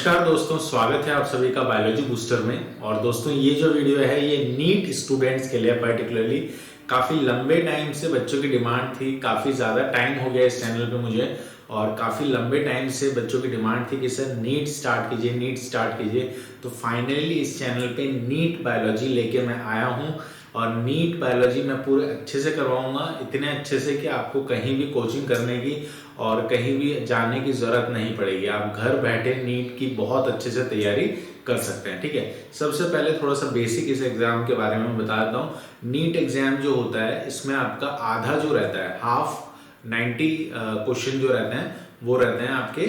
नमस्कार दोस्तों, स्वागत है आप सभी का बायोलॉजी बूस्टर में। और दोस्तों ये जो वीडियो है ये नीट स्टूडेंट्स के लिए पर्टिकुलरली काफ़ी लंबे टाइम से बच्चों की डिमांड थी। काफ़ी ज़्यादा टाइम हो गया इस चैनल पे मुझे, और काफ़ी लंबे टाइम से बच्चों की डिमांड थी कि सर नीट स्टार्ट कीजिए, नीट स्टार्ट कीजिए। तो फाइनली इस चैनल पे नीट बायोलॉजी लेके मैं आया हूँ। और नीट बायोलॉजी मैं पूरे अच्छे से करवाऊंगा, इतने अच्छे से कि आपको कहीं भी कोचिंग करने की और कहीं भी जाने की ज़रूरत नहीं पड़ेगी। आप घर बैठे नीट की बहुत अच्छे से तैयारी कर सकते हैं। ठीक है, सबसे पहले थोड़ा सा बेसिक इस एग्ज़ाम के बारे में बता देता हूँ। नीट एग्ज़ाम जो होता है इसमें आपका आधा जो रहता है, हाफ 90 क्वेश्चन जो रहते हैं वो रहते हैं आपके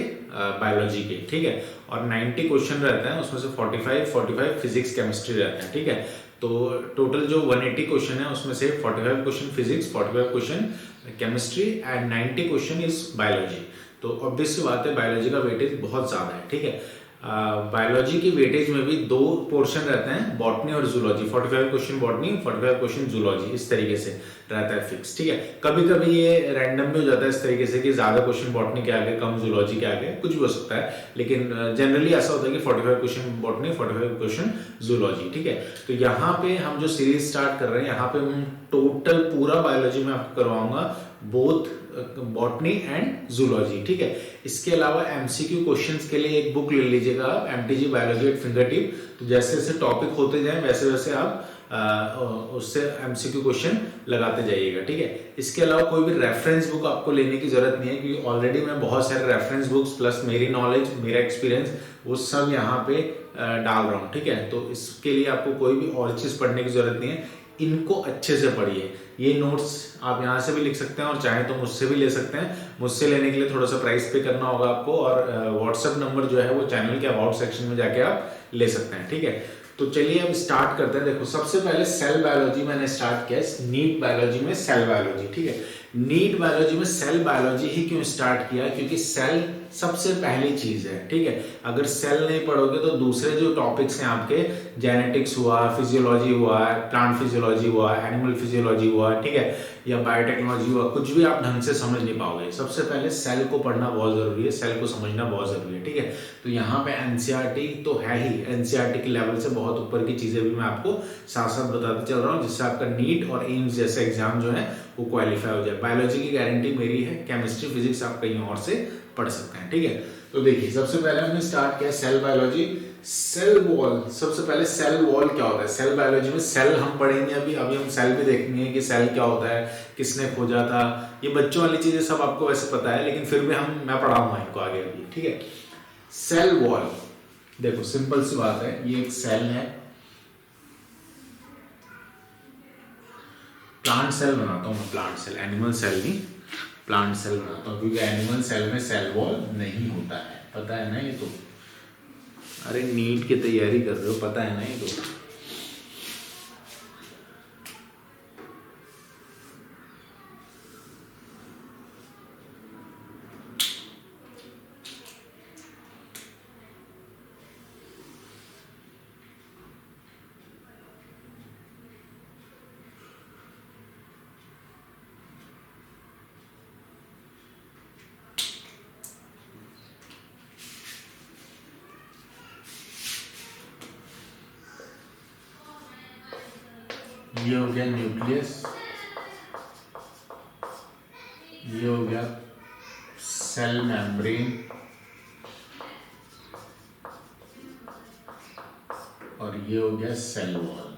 बायोलॉजी के। ठीक है, और 90 क्वेश्चन रहते हैं, उसमें से 45 फिजिक्स केमिस्ट्री रहते हैं। ठीक है, तो टोटल जो 180 क्वेश्चन है उसमें से 45 question physics, 45 question chemistry and 90 question is biology. तो ऑब्वियस सी बात है बायोलॉजी का वेटेज बहुत ज़्यादा है। ठीक है, बायोलॉजी की वेटेज में भी दो पोर्शन रहते हैं, बॉटनी और zoology. 45 question botany, 45 question zoology, इस तरीके से रहता है फिक्स। ठीक है, कभी कभी ये रैंडम भी हो जाता है इस तरीके से कि ज्यादा क्वेश्चन बॉटनी के आगे, कम जूलॉजी के आगे, कुछ भी हो सकता है। लेकिन जनरली ऐसा होता है कि 45 क्वेश्चन बॉटनी, 45 क्वेश्चन जूलॉजी। ठीक है, तो यहाँ पे हम जो सीरीज स्टार्ट कर रहे हैं, यहाँ पे हम टोटल पूरा बायोलॉजी में आपको करवाऊंगा, बोथ बॉटनी एंड जूलॉजी। ठीक है, इसके अलावा एमसीक्यू क्वेश्चंस के लिए एक बुक ले लीजिएगा आप, MTG biology eight finger tip. तो जैसे जैसे टॉपिक होते जाए वैसे वैसे आप उससे एमसीक्यू क्वेश्चन लगाते जाइएगा। ठीक है, इसके अलावा कोई भी रेफरेंस बुक आपको लेने की जरूरत नहीं है, क्योंकि ऑलरेडी मैं बहुत सारे रेफरेंस बुक्स प्लस मेरी नॉलेज, मेरा एक्सपीरियंस वो सब यहाँ पे डाल रहा हूँ। ठीक है, तो इसके लिए आपको कोई भी और चीज पढ़ने की जरूरत नहीं है, इनको अच्छे से पढ़िए। ये नोट्स आप यहाँ से भी लिख सकते हैं और चाहे तो मुझसे भी ले सकते हैं। मुझसे लेने के लिए थोड़ा सा प्राइस पे करना होगा आपको, और व्हाट्सएप नंबर जो है वो चैनल के अबाउट सेक्शन में जाके आप ले सकते हैं। ठीक है, तो चलिए अब स्टार्ट करते हैं। देखो, सबसे पहले सेल बायोलॉजी मैंने स्टार्ट किया, नीट बायोलॉजी में सेल बायोलॉजी। ठीक है, नीट बायोलॉजी में सेल बायोलॉजी ही क्यों स्टार्ट किया? क्योंकि सेल सबसे पहली चीज है। ठीक है, अगर सेल नहीं पढ़ोगे तो दूसरे जो टॉपिक्स हैं आपके, जेनेटिक्स हुआ, फिजियोलॉजी हुआ, प्लांट फिजियोलॉजी हुआ, एनिमल फिजियोलॉजी हुआ, ठीक है, या बायोटेक्नोलॉजी हुआ, कुछ भी आप ढंग से समझ नहीं पाओगे। सबसे पहले सेल को पढ़ना बहुत जरूरी है, सेल को समझना बहुत जरूरी है। ठीक है, तो यहाँ पे एनसीईआरटी तो है ही, एनसीईआरटी के लेवल से बहुत ऊपर की चीजें भी मैं आपको साथ साथ बताते चल रहा हूँ, जिससे आपका नीट और एम्स जैसे एग्जाम जो है वो क्वालिफाई हो जाए। बायोलॉजी की गारंटी मेरी है, केमिस्ट्री फिजिक्स आप कहीं और से पढ़ सकते हैं। ठीक है, तो देखिए सबसे पहले हमने स्टार्ट किया सेल बायोलॉजी। सेल वॉल, सबसे पहले सेल वॉल क्या होता है? सेल बायोलॉजी में सेल हम पढ़ेंगे, अभी हम सेल भी देखेंगे कि सेल क्या होता है, किसने खोजा था, ये बच्चों वाली चीजें सब आपको वैसे पता है, लेकिन फिर भी मैं पढ़ाऊंगा इनको आगे अभी। ठीक है, सेल वॉल देखो सिंपल सी बात है, ये एक सेल है, प्लांट सेल बनाता हूँ मैं, प्लांट सेल, एनिमल सेल नहीं, प्लांट सेल बनाता हूँ, क्योंकि एनिमल सेल में सेल वॉल नहीं होता है, पता है ना ये तो। अरे नीट की तैयारी कर रहे हो, पता है ना ये तो। ये हो गया न्यूक्लियस, ये हो गया सेल मेम्ब्रेन, और ये हो गया सेल वॉल।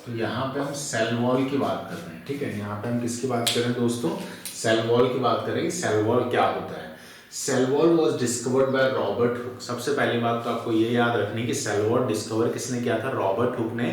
तो यहाँ पे हम सेल वॉल की बात कर रहे हैं। ठीक है, यहाँ पे हम किसकी बात कर रहे हैं दोस्तों? सेल वॉल की बात करेंगे। सेल वॉल क्या होता है? Cell wall was discovered by Robert Hooke. सबसे पहली बात तो आपको ये याद रखनी कि सेल वॉल डिस्कवर किसने किया था? रॉबर्ट हुक ने।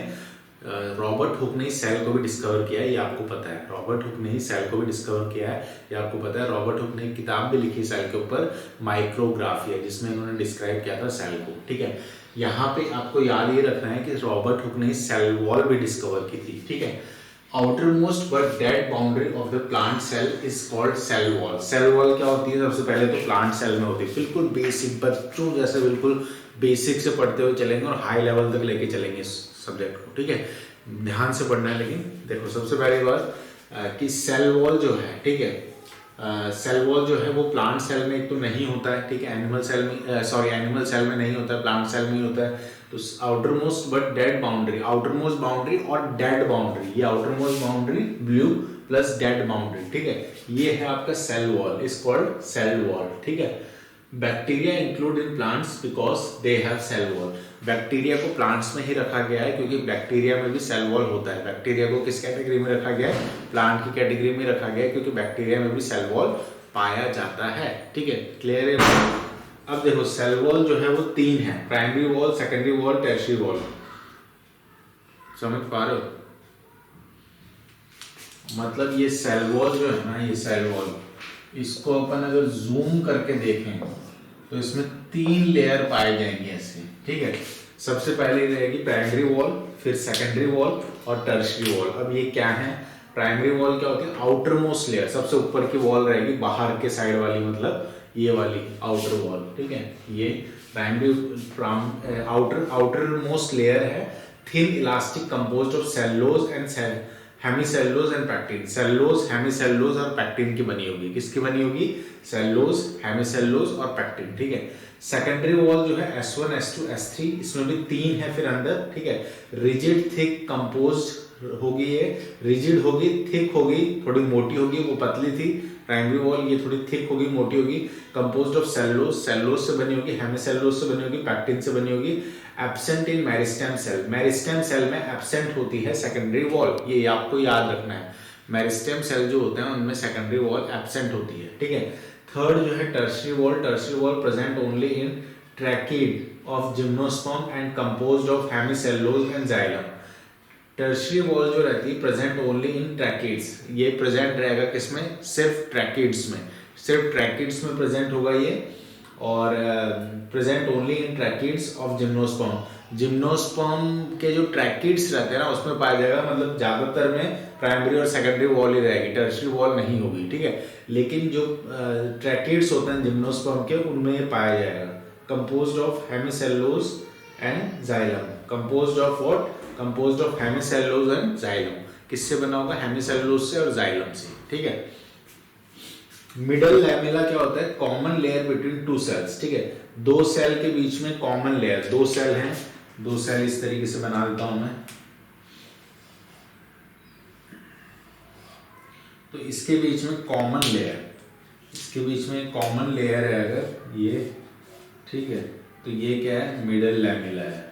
रॉबर्ट हुक ने ही सेल को भी डिस्कवर किया है, ये आपको पता है। रॉबर्ट हुक ने ही सेल को भी डिस्कवर किया है, ये आपको पता है। रॉबर्ट हुक ने एक किताब भी लिखी सेल के ऊपर, माइक्रोग्राफिया, जिसमें उन्होंने डिस्क्राइब किया था सेल को। ठीक है, यहाँ पे आपको याद ये रखना है कि रॉबर्ट हुक ने सेल वॉल भी डिस्कवर की थी। ठीक है, outermost but dead boundary of the plant cell is called cell wall. Cell wall क्या होती है? सबसे पहले तो प्लांट सेल में होती है, बिल्कुल बेसिक, बच्चों जैसे बिल्कुल बेसिक से पढ़ते हुए चलेंगे और हाई लेवल तक लेके चलेंगे इस सब्जेक्ट को। ठीक है, ध्यान से पढ़ना है। लेकिन देखो सबसे पहली बात कि सेल वॉल जो है, ठीक है, सेल वॉल जो है वो प्लांट सेल में एक तो नहीं होता है, ठीक है, एनिमल सेल में नहीं होता है, प्लांट सेल में ही होता है। तो outermost but dead boundary, outermost boundary और डेड बाउंड्री, ये outermost boundary blue plus dead boundary, ठीक है, ये है आपका cell wall, is called cell wall, ठीक है। Bacteria include in plants because they have cell wall, bacteria को प्लांट्स में ही रखा गया है क्योंकि बैक्टीरिया में भी सेल वॉल होता है। बैक्टीरिया को किस कैटेगरी में रखा गया है? प्लांट की कैटेगरी में रखा गया है क्योंकि बैक्टीरिया में भी सेल वॉल पाया जाता है, ठीक है, क्लियर है। अब देखो सेल वॉल जो है वो तीन है, primary wall, secondary wall, tertiary wall, समझ पा रहे हो? मतलब ये सेल वॉल जो है ना, ये सेल वॉल, इसको अपन अगर जूम करके देखें तो इसमें तीन लेयर पाए जाएंगे ऐसे, ठीक है। सबसे पहले रहेगी प्राइमरी वॉल, फिर सेकेंडरी वॉल और टर्शियरी वॉल। अब ये क्या है? प्राइमरी वॉल क्या होती है? आउटर मोस्ट लेयर, सबसे ऊपर की वॉल रहेगी, बाहर के साइड वाली, मतलब ये वाली आउटर वॉल, ठीक है। ये प्राइमरी आउटर मोस्ट लेयर है, thin elastic composed of cellulose and hemicellulose and pectin. Cellulose, hemicellulose और पैक्टिन की बनी होगी। किसकी बनी होगी? सेलुलोज, हेमीसेलुलोज और पैक्टिन, ठीक है। सेकेंडरी वॉल जो है S1, S2, S3, इसमें भी तीन है फिर अंदर, ठीक है। रिजिड थिक कंपोज्ड होगी, ये रिजिड होगी, थिक होगी, थोड़ी मोटी होगी, वो पतली थी प्राइमरी वॉल, ये थोड़ी थिक होगी, मोटी होगी, कंपोज्ड ऑफ सेलुलोज, सेलुलोज से बनी होगी, हेमीसेलुलोज से बनी होगी, पैक्टिन से बनी होगी। Absent in meristem cell, meristem cell में एब्सेंट होती है सेकेंडरी वॉल, ये आपको याद रखना है। मेरिस्टेम सेल जो होते हैं उनमें सेकेंडरी वॉल एब्सेंट होती है, ठीक है। थर्ड जो है tertiary wall, tertiary wall present only in tracheid of gymnosperm and composed of hemicellulose and xylem. Tertiary wall जो रहती है प्रेजेंट ओनली इन ट्रैकिड्स, ये प्रेजेंट रहेगा किसमें? सिर्फ ट्रैकिड्स में, सिर्फ ट्रैकिड्स में प्रेजेंट होगा ये, और present only in tracheids of gymnosperm. Gymnosperm के जो ट्रैकिड्स रहते हैं ना उसमें पाया जाएगा, मतलब ज्यादातर में प्राइमरी और सेकेंडरी वॉल ही रहेगी, टर्शियरी वॉल नहीं होगी, ठीक है। लेकिन जो ट्रैकिड्स होते हैं जिम्नोस्पर्म के, उनमें पाया जाएगा। Composed of hemicellulose and xylem, composed of what? Composed of hemicellulose and xylem. किससे बना होगा? हेमीसेलुलोज से और जाइलम से, ठीक है। मिडल लैमेला क्या होता है? Common layer between two cells, ठीक है, दो सेल के बीच में कॉमन लेयर, दो सेल हैं, दो सेल इस तरीके से बना देता हूं मैं, तो इसके बीच में कॉमन लेयर, इसके बीच में कॉमन लेयर है अगर ये, ठीक है, तो ये क्या है? मिडल लैमेला है।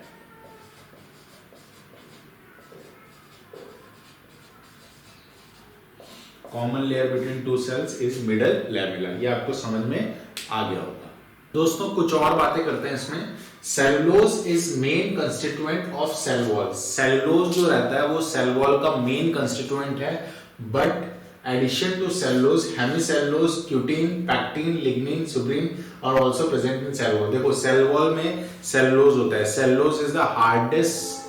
Common layer between two cells is middle lamella, ये आपको समझ में आ गया होगा। दोस्तों कुछ और बातें करते हैं इसमें। Cellulose is main constituent of cell wall, cellulose जो रहता है वो सेल वॉल का मेन कंस्टिट्यूएंट है, but addition to cellulose, hemicellulose, cutin, pectin, lignin, suberin are also present in cell wall. देखो सेल वॉल में सेलुलोज होता है, cellulose is the hardest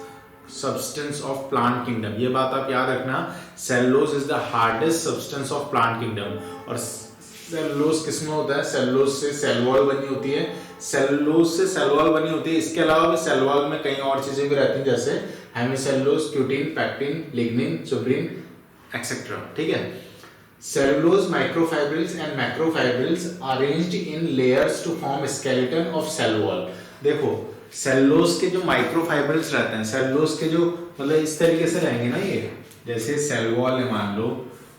substance of plant kingdom, ये बात आप याद रखना, cellulose is the hardest substance of plant kingdom. और सेलुलोज किसमें होता है? सेलुलोज से सेल वॉल बनी होती है, सेलुलोज से सेल वॉल बनी होती है। इसके अलावा भी सेल वॉल में कई और चीजें भी रहती हैं, जैसे hemicellulose, cutin, pectin, lignin, suberin etcetera, ठीक है। Cellulose microfibrils and macrofibrils arranged in layers to form skeleton of cell wall. देखो सेलुलोज के जो माइक्रोफाइब्रिल्स रहते हैं, सेलुलोज के जो मतलब इस तरीके से रहेंगे ना, ये जैसे सेल वॉल है मान लो,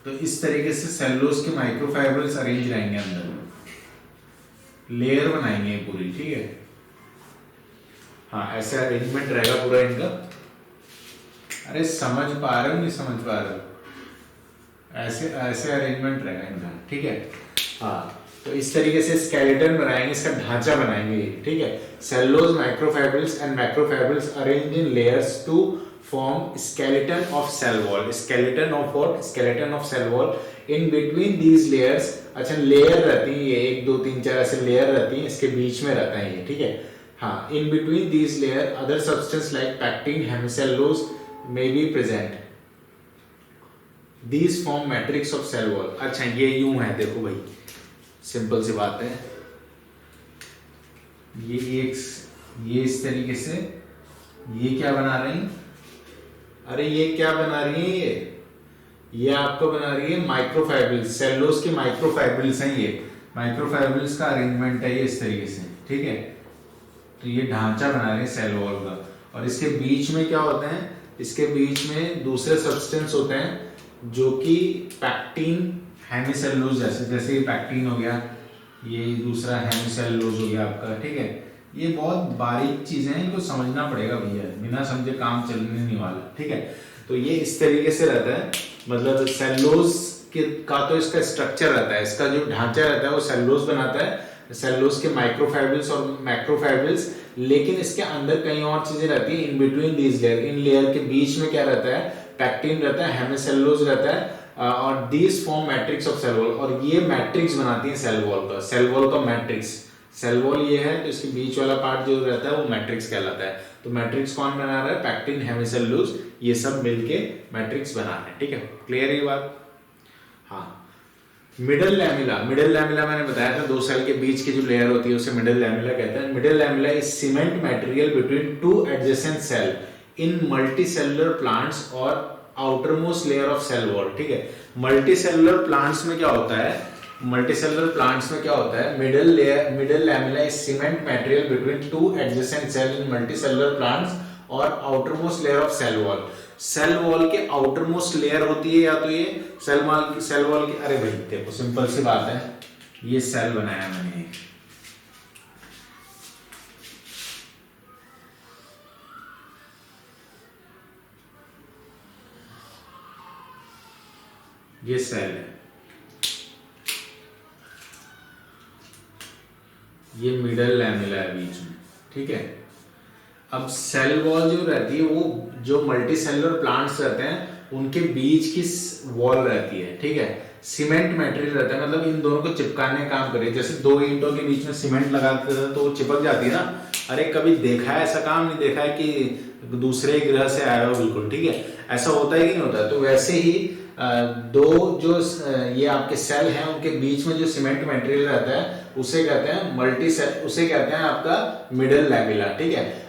तो इस तरीके से सेलुलोज के माइक्रोफाइब्रिल्स अरेंज रहेंगे, अंदर लेयर बनाएंगे पूरी, ठीक है। हाँ ऐसा अरेंजमेंट रहेगा पूरा इनका। अरे समझ पा रहे हो नहीं समझ पा रहे हो? ऐसे ऐसे अरेंजमेंट रहेगा इनका, ठीक है। हाँ तो इस तरीके से स्केलेटन बनाएंगे, इसका ढांचा बनाएंगे, ठीक है। Cellulose microfibrils and macrofibrils arranged in layers to form skeleton of cell wall. Skeleton of what? Skeleton of cell wall. In between these layers, अच्छा लेयर रहती है ये 1 2 3 4 ऐसे लेयर रहती है, इसके बीच में रहता है ये, ठीक है। हाँ in between these layer other substance like pectin, hemicellulose may be present, these form matrix of cell wall. अच्छा ये यूं है, देखो भाई सिंपल सी बात है, ये इस तरीके से, ये क्या बना रही? अरे ये क्या बना रही है? ये आपको बना रही है माइक्रोफाइब्रिल्स, सेलुलोज की माइक्रोफाइब्रिल्स हैं ये। माइक्रोफाइब्रिल्स का अरेंजमेंट है ये इस तरीके से, ठीक है। तो ये ढांचा बना रहे हैं सेल वॉल का, और इसके बीच में क्या होते हैं, इसके बीच में दूसरे सब्सटेंस होते हैं जो कि पैक्टीन हेमिसेलुलोज, जैसे ये पैक्टीन हो गया, ये दूसरा हेमिसेलुलोज हो गया आपका, ठीक है। ये बहुत बारीक चीजें हैं, इनको समझना पड़ेगा भैया, बिना समझे काम चलने नहीं वाला, ठीक है। तो ये इस तरीके से रहता है, मतलब सेलुलोज का तो इसका स्ट्रक्चर रहता है, इसका जो ढांचा रहता है वो सेलुलोज बनाता है, सेलुलोज के माइक्रोफाइब्रिल्स और मैक्रोफाइब्रिल्स। लेकिन इसके अंदर कई और चीजें रहती है इन between these layer, in layer के बीच में क्या रहता है, पैक्टीन रहता है, हेमिसेलुलोज रहता है, और these form matrix of cell wall, और ये मैट्रिक्स बनाती है सेल वॉल का, सेल वॉल का मैट्रिक्स। सेल वॉल ये है तो इसके बीच वाला पार्ट जो रहता है वो मैट्रिक्स कहलाता है। तो मैट्रिक्स कौन बना रहा है, पैक्टीन, हेमिसेलुलोज, ये सब मिलके मैट्रिक्स बना रहे हैं, ठीक है। क्लियर ये बात? हाँ। मिडल लैमेला, मिडल लैमेला मैंने बताया था, दो सेल के बीच की जो लेयर होती है उसे मिडल लैमेला कहते हैं। Middle lamella is cement material between two adjacent cell in multicellular plants और outermost layer of cell wall, ठीक है। मल्टीसेलुलर प्लांट्स में क्या होता है, मल्टीसेलुलर प्लांट्स में क्या होता है, middle lamella is cement material between two adjacent cell in multicellular plants और outermost layer of cell wall. Cell wall के आउटरमोस्ट लेयर होती है या तो ये सेल वॉल की, अरे भाई देखो सिंपल सी बात है, ये सेल बनाया मैंने, ये सेल है, ये मिडल लैमेला है बीच में, ठीक है। अब सेल वॉल जो रहती है वो जो मल्टीसेलुलर प्लांट्स रहते हैं उनके बीच की वॉल रहती है, ठीक है। सीमेंट मटेरियल रहता है, मतलब इन दोनों को चिपकाने का काम करे, जैसे दो ईंटों के बीच में सीमेंट लगाते हैं तो वो चिपक जाती है ना। अरे कभी देखा है ऐसा काम, नहीं देखा है कि दूसरे ग्रह से आया हो, बिल्कुल ठीक है, ऐसा होता है कि नहीं होता। तो वैसे ही दो जो ये आपके सेल हैं उनके बीच में जो सीमेंट मटेरियल रहता है उसे कहते हैं मल्टी सेल, उसे कहते हैं आपका मिडल लैमेला, ठीक है।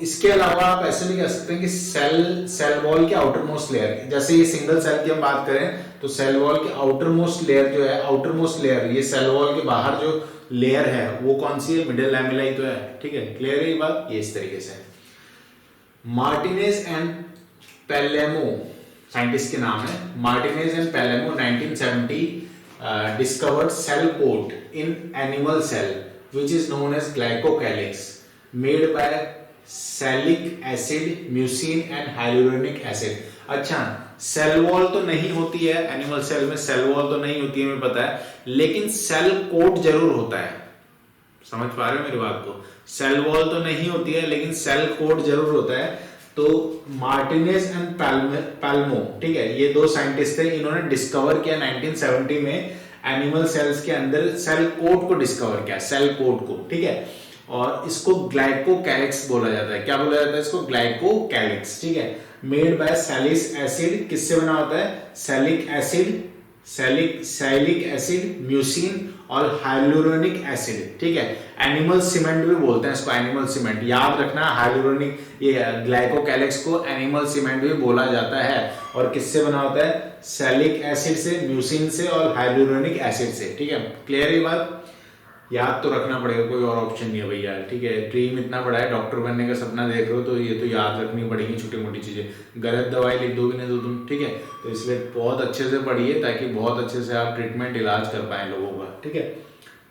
इसके अलावा आप ऐसे भी कह सकते हैं कि सेल वॉल के आउटर मोस्ट लेयर, जैसे ये सिंगल सेल की हम बात करें तो सेल वॉल के आउटर मोस्ट लेयर जो है, आउटर मोस्ट लेयर, ये सेल वॉल के बाहर जो लेयर है वो कौन सी है, मिडल लैमेला ही तो है, ठीक है। क्लियर है ये बात? ये इस तरीके से मार्टिनेज एंड पेलेमो साइंटिस्ट के नाम है, Martinez and Palomo 1970 discovered cell coat in animal cell which is known as glycocalyx made by sialic acid, mucin and hyaluronic acid. अच्छा, सेल वॉल तो नहीं होती है एनिमल सेल में, सेल वॉल तो नहीं होती है हमें पता है, लेकिन सेल कोट जरूर होता है। समझ पा रहे हो मेरी बात को? सेल वॉल तो नहीं होती है लेकिन सेल कोट जरूर होता है। तो मार्टिनेज एंड पैल्मो, ठीक है, ये दो साइंटिस्ट थे, इन्होंने डिस्कवर किया 1970 में एनिमल सेल्स के अंदर सेल कोट को डिस्कवर किया, सेल कोट को, ठीक है। और इसको ग्लाइकोकैलिक्स बोला जाता है। क्या बोला जाता है इसको? ग्लाइकोकैलिक्स, ठीक है। मेड बाय सैलिक एसिड, किससे बना होता है? सैलिक एसिड, सैलिक एसिड, म्यूसिन और हाइलुरोनिक एसिड, ठीक है। एनिमल सीमेंट भी बोलते हैं इसको, एनिमल सीमेंट, याद रखना। हाइलुरोनिक, ये ग्लाइकोकैलिक्स को एनिमल सीमेंट भी बोला जाता है। और किससे बना होता है? सैलिक एसिड से, म्यूसिन से और हाइलुरोनिक एसिड से, ठीक है। क्लियर है बात? याद तो रखना पड़ेगा, कोई और ऑप्शन नहीं है भैया, ठीक है। ड्रीम इतना बड़ा है, डॉक्टर बनने का सपना देख रहे हो तो ये तो याद रखनी पड़ेगी छोटी मोटी चीजें, गलत दवाई लिख दोगे नहीं तो तुम, ठीक है। तो इसलिए बहुत अच्छे से पढ़िए ताकि बहुत अच्छे से आप ट्रीटमेंट इलाज कर पाए लोगों का, ठीक है,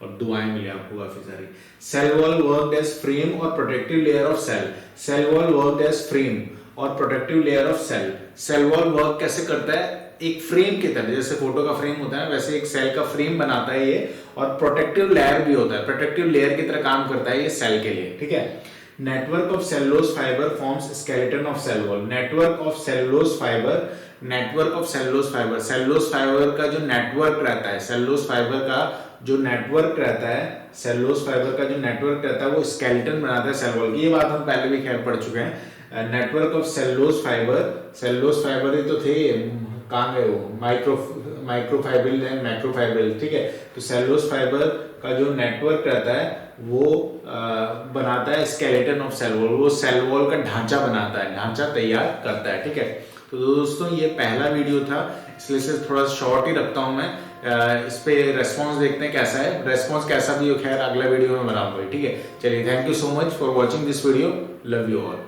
और दुआएं मिले आपको काफी सारी। Cell wall work as frame और protective layer of cell, cell wall work as frame और protective layer of cell. Cell wall work कैसे करता है? एक फ्रेम की तरह, जैसे फोटो का फ्रेम होता है वैसे एक सेल का फ्रेम बनाता है ये, और प्रोटेक्टिव लेयर भी होता है, प्रोटेक्टिव लेयर की तरह काम करता है ये सेल के लिए, ठीक है। Network of cellulose fibre forms skeleton of cell wall. Network of cellulose fibre, network of cellulose fibre, cellulose fibre का जो नेटवर्क रहता है, सेलुलोज फाइबर का जो नेटवर्क रहता है, सेलुलोज फाइबर का जो नेटवर्क रहता है वो स्केलेटन बनाता है सेल वॉल की। ये बात हम पहले भी खैर पढ़ चुके हैं। Network of cellulose fibre, cellulose fiber ही तो थे, कहाँ गए वो, माइक्रोफाइब्रिल एंड मैक्रोफाइब्रिल, ठीक है। तो सेलुलोज फाइबर का जो नेटवर्क रहता है वो बनाता है स्केलेटन ऑफ सेल वॉल, वो सेल वॉल का ढांचा बनाता है, ढांचा तैयार करता है, ठीक है। तो दोस्तों ये पहला वीडियो था इसलिए सिर्फ थोड़ा शॉर्ट ही रखता हूँ मैं। इस पे रेस्पॉन्स देखते हैं कैसा है, रेस्पॉन्स कैसा भी हो खैर अगला वीडियो में बनाऊंगा, ठीक है। चलिए, thank you so much for watching this video, love you all.